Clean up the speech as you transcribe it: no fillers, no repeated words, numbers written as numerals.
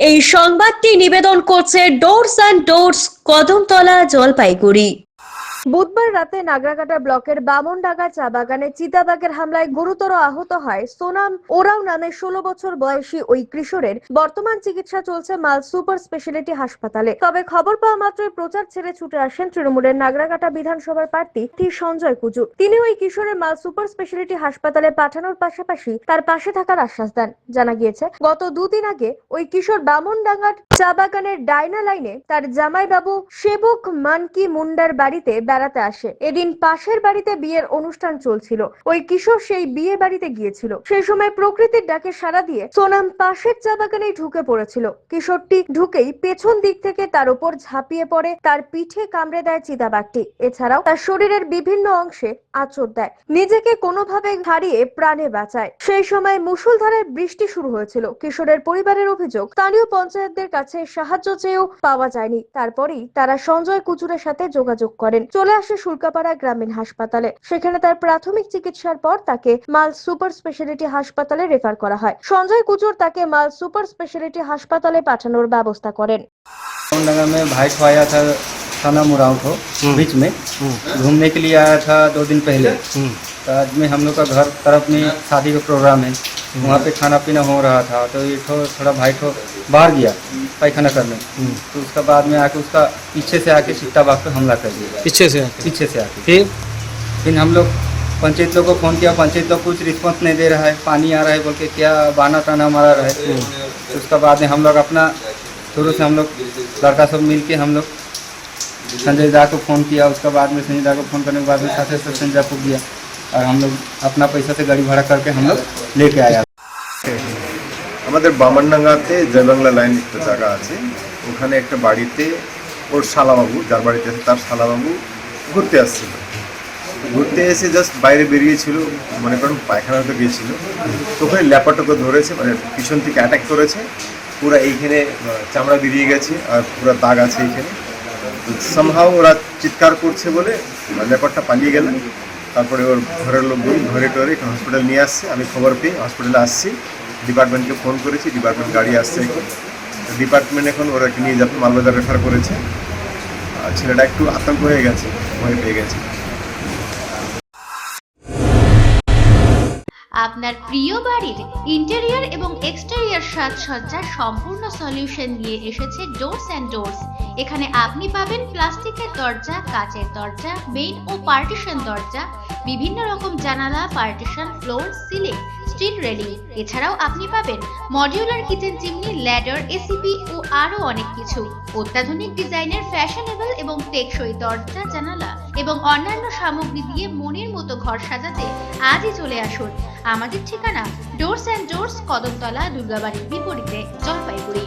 এই সংবাদটি নিবেদন করছে doors and doors, Kadamtala, Jalpaiguri. বুধবার রাতে নাগরাকাটা ব্লকের বামনডাঙ্গা চা বাগানে চিতাবাঘের হামলায় গুরুতর আহত হয় সোনাম ওরাও নামে 16 বছর বয়সী ওই কিশোরের। বর্তমান চিকিৎসা চলছে মাল সুপার স্পেশালিটি হাসপাতালে। তবে খবর পাওয়া মাত্রই প্রচার ছেড়ে ছুটে আসেন তৃণমূলের নাগরাকাটা বিধানসভার প্রার্থী সঞ্জয় কুজুর। তিনি ওই কিশোরের মাল সুপার স্পেশালিটি হাসপাতালে পাঠানোর পাশাপাশি তার পাশে থাকার আশ্বাস দেন। জানা গিয়েছে, গত দুদিন আগে ওই কিশোর বামনডাঙ্গার চা বাগানের ডায়না লাইনে তার জামাইবাবু সেবক মানকি মুন্ডার বাড়িতে বেড়াতে আসে। এদিন পাশের বাড়িতে বিয়ের অনুষ্ঠান চলছিল। ওই কিশোর সেই বিয়ে বাড়িতে গিয়েছিল। সেই সময় প্রকৃতির ডাকে সাড়া দিয়ে সোনাম পাশের চা বাগানেই ঢুকে পড়েছিল। কিশোরটি ঢুকেই পেছন দিক থেকে তার উপর ঝাঁপিয়ে পড়ে, তার পিঠে কামড়ে দেয় চিতাবাঘটি। এছাড়াও তার শরীরের বিভিন্ন অংশে আঁচড় দেয়। নিজেকে কোনোভাবে হারিয়ে প্রাণে বাঁচায়। সেই সময় মুষলধারায় বৃষ্টি শুরু হয়েছিল। কিশোরের পরিবারের অভিযোগ, স্থানীয় পঞ্চায়েতদের কাছে সাহায্য চেয়েও পাওয়া যায়নি। তারপরেই তারা সঞ্জয় কুচুরের সাথে যোগাযোগ করেন। চলে আসে শুল্কাপাড়া গ্রামীণ হাসপাতালে। সেখানে তার প্রাথমিক চিকিৎসার পর তাকে মাল সুপার স্পেশালিটি হাসপাতালে রেফার করা হয়। সঞ্জয় কুচুর তাকে মাল সুপার স্পেশালিটি হাসপাতালে पाठानोर व्यवस्था करें। में भाई को आया था थाना मुराव को बीच में घूमने के लिए आया था 2 दिन पहले। तो आज में हम लोग का घर तरफ में शादी का प्रोग्राम है, वहाँ पे खाना पीना हो रहा था। तो ये थोड़ा भाई को बाहर गया पैखाना करने, तो उसका बाद में आके उसका पीछे से आके चित्ताबाग पे हमला कर दिया। पीछे से आके फिर हम लोग पंचायत लोग को फ़ोन किया। पंचायत लोग कुछ रिस्पॉन्स नहीं दे रहा है, पानी आ रहा है बोल के क्या बाना ताना मारा रहा है। तो उसका बाद में हम लोग अपना शुरू से हम लोग लड़का सब मिल के हम लोग संजय दा को फ़ोन किया। उसका बाद में संजय दा को फ़ोन करने के बाद में साथ साथ संजय दा को दिया और हम लोग अपना पैसा से गाड़ी भाड़ा करके हम लोग लेके आया। আমাদের বামনডাঙ্গাতে জয়বাংলা লাইন একটা জায়গা আছে, ওখানে একটা বাড়িতে ওর শালাবাবু, যার বাড়িতে আছে তার শালাবাবু ঘুরতে আসছিল। ঘুরতে এসে জাস্ট বাইরে বেরিয়েছিল, মনে করেন পায়খানাতে গিয়েছিল। তো ওখানে ল্যাপাটোকে ধরেছে, মানে পিছন থেকে অ্যাটাক করেছে। পুরো এইখানে চামড়া বেরিয়ে গেছে আর পুরো দাগ আছে এইখানে। সামহাও ওরা চিৎকার করছে বলে ল্যাপারটা পালিয়ে গেল। তারপরে ওর ঘরের লোকজন ধরে টরে হসপিটাল নিয়ে আসছে। আমি খবর পেয়ে হসপিটালে আসছি, ডিপার্টমেন্টকে ফোন করেছি, ডিপার্টমেন্ট গাড়ি আসছে। এখন ডিপার্টমেন্ট এখন ওরাকে নিয়ে যাবে, মালবাজার রেফার করেছে। আর ছেলেটা একটু আতঙ্ক হয়ে গেছে, ভয় পেয়ে গেছে। আপনার প্রিয় বাড়ির ইন্টেরিয়র এবং এক্সটেরিয়র সাজসজ্জার সম্পূর্ণ সলিউশন নিয়ে এসেছে ডোরস অ্যান্ড ডোরস। এখানে আপনি পাবেন প্লাস্টিকের দরজা, কাচের দরজা, মেইন ও পার্টিশন দরজা, বিভিন্ন রকম জানালা, partition, floor, ceiling, steel railing. এছাড়াও আপনি পাবেন modular kitchen chimney, ladder, ACP ও আরো অনেক কিছু। অত্যাধুনিক ডিজাইনের ফ্যাশনেবল এবং টেকসই দরজা, জানালা এবং অন্যান্য সামগ্রী দিয়ে মনের মতো ঘর সাজাতে আজই চলে আসুন। আমাদের ঠিকানা ডোরস অ্যান্ড ডোরস, কদমতলা, দুর্গাবাড়ির বিপরীতে, জলপাইগুড়ি।